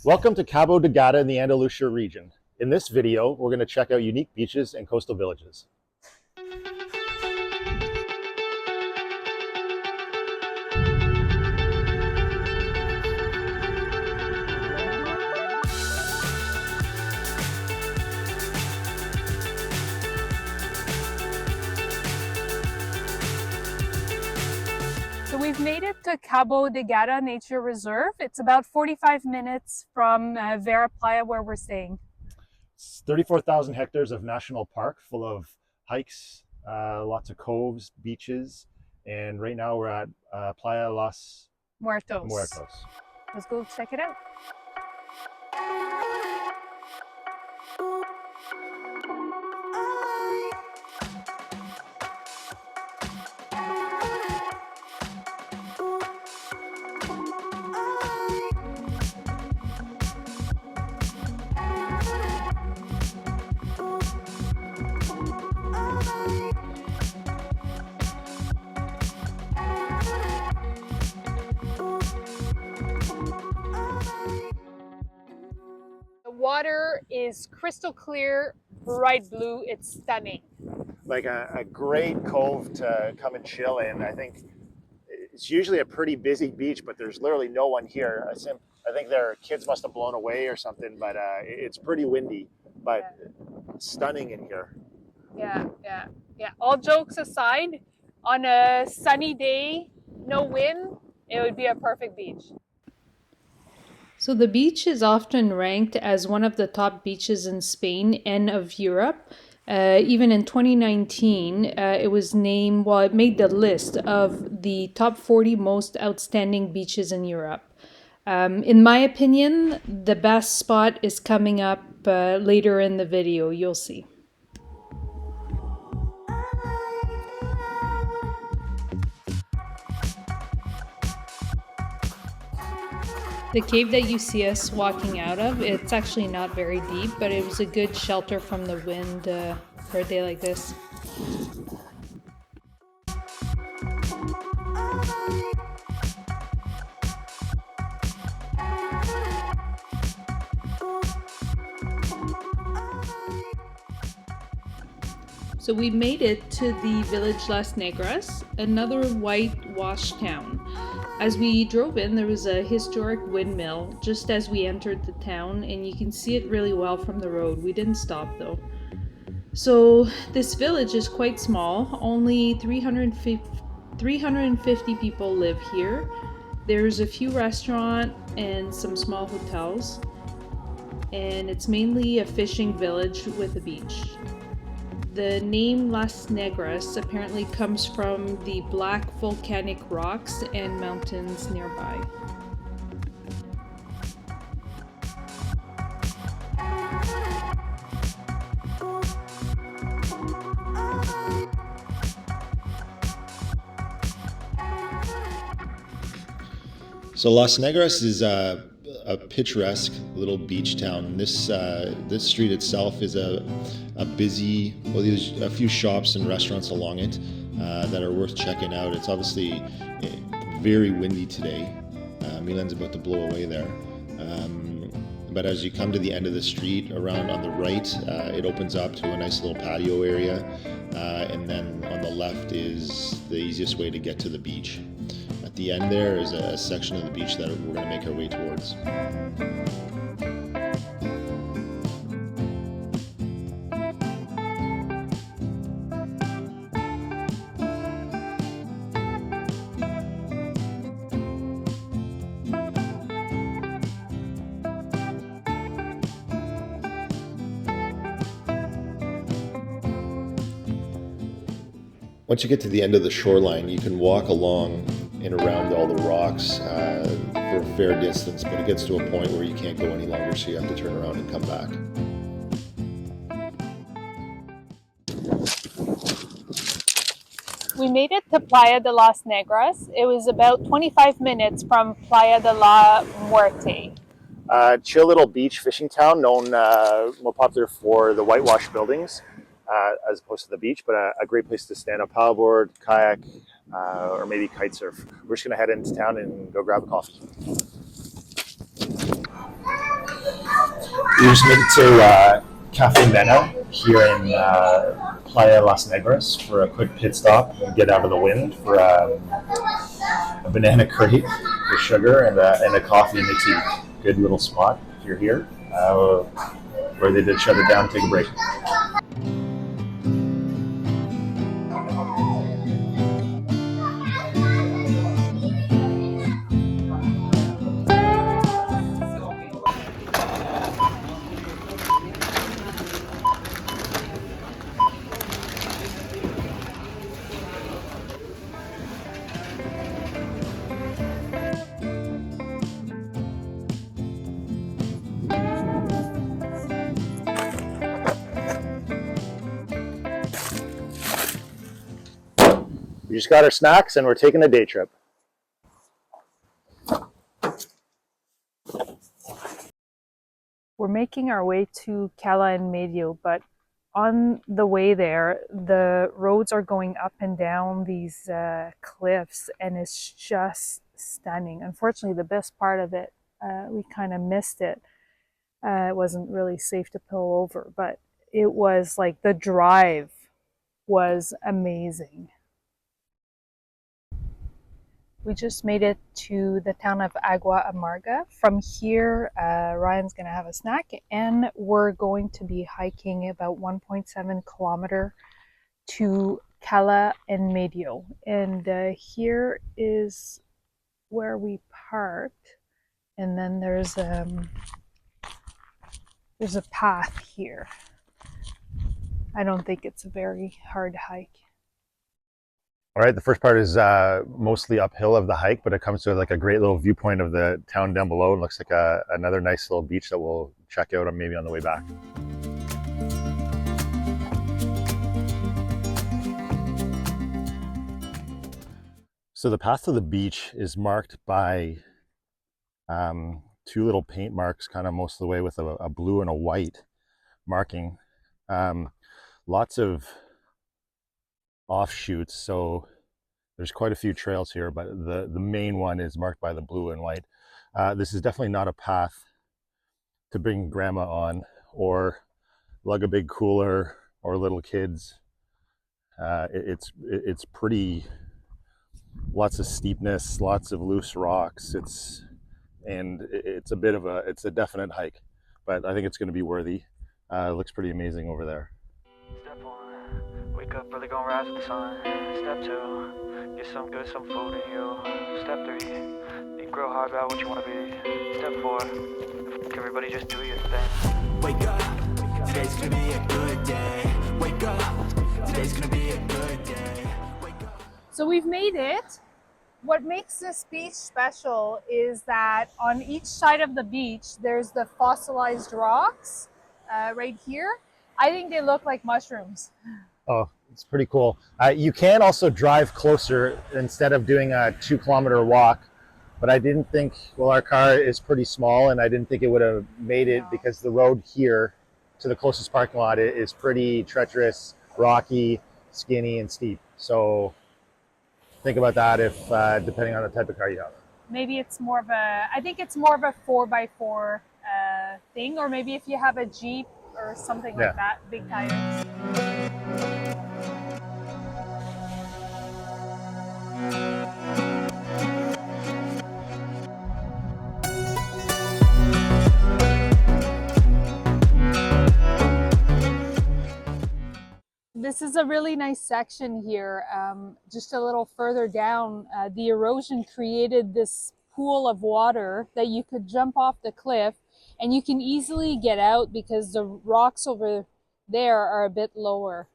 Welcome to Cabo de Gata in the Andalusia region. In this video, we're going to check out unique beaches and coastal villages. So we've made it to Cabo de Gata Nature Reserve. It's about 45 minutes from Vera Playa where we're staying. It's 34,000 hectares of national park full of hikes, lots of coves, beaches, and right now we're at Playa Los Muertos. Muertos. Let's go check it out. The water is crystal clear, bright blue. It's stunning. Like a great cove to come and chill in. I think it's usually a pretty busy beach, but there's literally no one here. I think their kids must have blown away or something, but it's pretty windy, but stunning in here. Yeah. All jokes aside, on a sunny day, no wind, it would be a perfect beach. So the beach is often ranked as one of the top beaches in Spain and of Europe. Even in 2019, it was named, well, it made the list of the top 40 most outstanding beaches in Europe. In my opinion, the best spot is coming up later in the video. You'll see. The cave that you see us walking out of, it's actually not very deep, but it was a good shelter from the wind for a day like this. So we made it to the village Las Negras, another whitewashed town. As we drove in, there was a historic windmill just as we entered the town, and you can see it really well from the road. We didn't stop though. So this village is quite small, only 350 people live here. There's a few restaurants and some small hotels, and it's mainly a fishing village with a beach. The name Las Negras apparently comes from the black volcanic rocks and mountains nearby. So Las Negras is a picturesque little beach town. This street itself is a busy. Well, there's a few shops and restaurants along it that are worth checking out. It's obviously very windy today. Milan's about to blow away there. But as you come to the end of the street, around on the right, it opens up to a nice little patio area, and then on the left is the easiest way to get to the beach. At the end there is a section of the beach that we're going to make our way towards. Once you get to the end of the shoreline, you can walk along and around all the rocks for a fair distance, but it gets to a point where you can't go any longer, so you have to turn around and come back. We made it to Playa de las Negras. It was about 25 minutes from Playa de la Muerte. Chill little beach fishing town, known more popular for the whitewash buildings as opposed to the beach, but a great place to stand up paddleboard, kayak, or maybe kite surf. We're just gonna head into town and go grab a coffee. We just made it to Cafe Mena here in Playa Las Negras for a quick pit stop and get out of the wind for a banana crepe with sugar and a coffee and a tea. Good little spot if you're here. Where they did shut it down, take a break. We just got our snacks and we're taking a day trip. We're making our way to Cala and Medio, but on the way there, the roads are going up and down these cliffs, and it's just stunning. Unfortunately, the best part of it, we kind of missed it. It wasn't really safe to pull over, but it was like the drive was amazing. We just made it to the town of Agua Amarga. From here, Ryan's going to have a snack, and we're going to be hiking about 1.7 kilometer to Cala and Medio. And here is where we parked, and then there's a path here. I don't think it's a very hard hike. All right, the first part is mostly uphill of the hike, but it comes to like a great little viewpoint of the town down below. It looks like another nice little beach that we'll check out maybe on the way back. So the path to the beach is marked by two little paint marks kind of most of the way with a blue and a white marking. Lots of offshoots, so there's quite a few trails here, but the main one is marked by the blue and white. This is definitely not a path to bring grandma on or lug a big cooler or little kids. It's pretty, lots of steepness, lots of loose rocks. It's a definite hike, but I think it's going to be worthy. It looks pretty amazing over there. Step 1, wake up early, gonna rise with the sun. Step 2, get some good, some food in you. Step 3, think real hard about what you wanna be. Step 4, everybody just do your thing. Wake up, today's gonna be a good day. Wake up, today's gonna be a good day. So we've made it. What makes this beach special is that on each side of the beach, there's the fossilized rocks right here. I think they look like mushrooms. Oh, it's pretty cool. You can also drive closer instead of doing a 2-kilometer walk, but I didn't think, well, our car is pretty small and I didn't think it would have made it because the road here to the closest parking lot is pretty treacherous, rocky, skinny, and steep. So think about that if, depending on the type of car you have. Maybe it's more of I think it's more of a 4x4 thing, or maybe if you have a Jeep or something like that, big tires. This is a really nice section here. Just a little further down, the erosion created this pool of water that you could jump off the cliff, and you can easily get out because the rocks over there are a bit lower.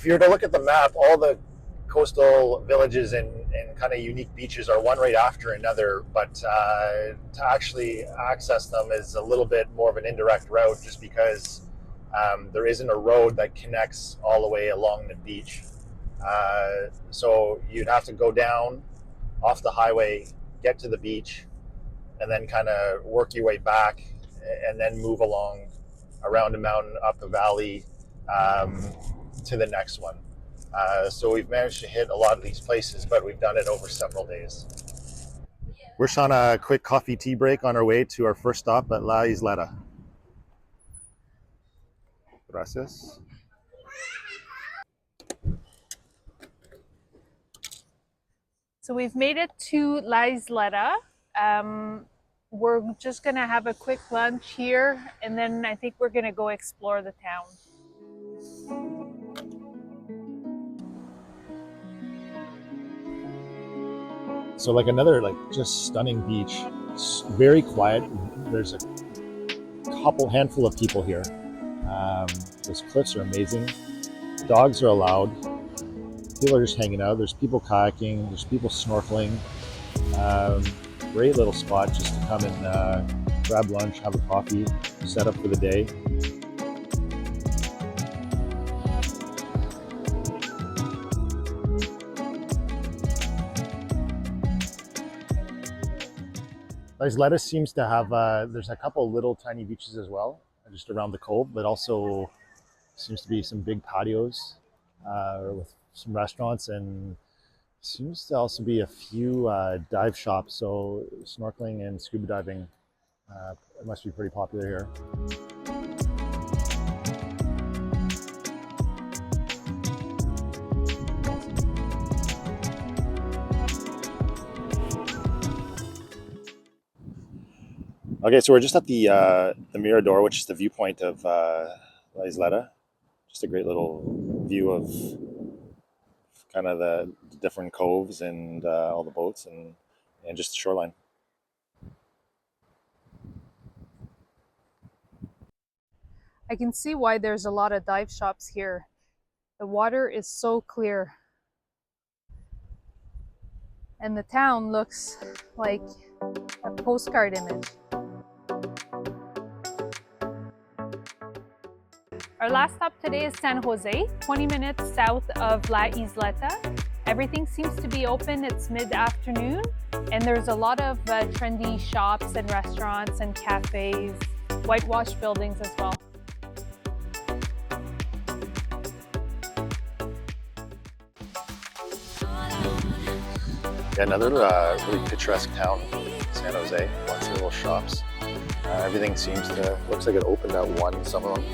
if you were to look at the map, all the coastal villages and kind of unique beaches are one right after another, but to actually access them is a little bit more of an indirect route, just because there isn't a road that connects all the way along the beach. So you'd have to go down off the highway, get to the beach, and then kind of work your way back, and then move along around a mountain, up a valley, to the next one. So we've managed to hit a lot of these places, but we've done it over several days. We're just on a quick coffee tea break on our way to our first stop at La Isleta. Gracias. So we've made it to La Isleta. We're just gonna have a quick lunch here, and then I think we're gonna go explore the town. So like another just stunning beach. It's very quiet. There's a handful of people here. Those cliffs are amazing. Dogs are allowed. People are just hanging out. There's people kayaking. There's people snorkeling. Great little spot just to come and grab lunch, have a coffee, set up for the day. Isleta seems to have, there's a couple little tiny beaches as well, just around the cove, but also seems to be some big patios with some restaurants, and seems to also be a few dive shops, so snorkeling and scuba diving it must be pretty popular here. Okay, so we're just at the Mirador, which is the viewpoint of La Isleta. Just a great little view of kind of the different coves and all the boats and just the shoreline. I can see why there's a lot of dive shops here. The water is so clear. And the town looks like a postcard image. Our last stop today is San Jose, 20 minutes south of La Isleta. Everything seems to be open. It's mid-afternoon, and there's a lot of trendy shops and restaurants and cafes, whitewashed buildings as well. Yeah, another really picturesque town, San Jose. Lots of little shops. Everything seems to, looks like it opened at 1, some of them.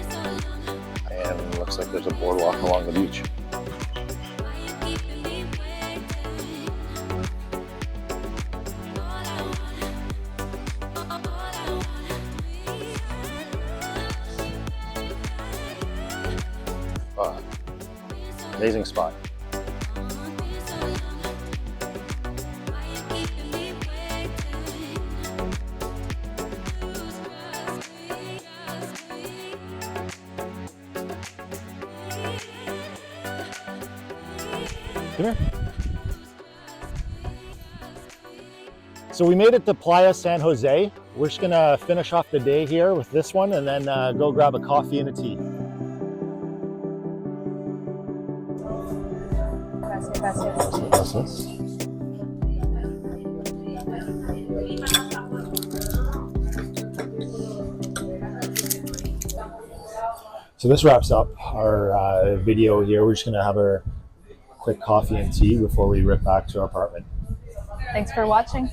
And looks like there's a boardwalk along the beach. Wow. Amazing spot. Come here. So we made it to Playa San Jose. We're just gonna finish off the day here with this one and then go grab a coffee and a tea. Gracias. So this wraps up our video here. We're just gonna have a quick coffee and tea before we rip back to our apartment. Thanks for watching.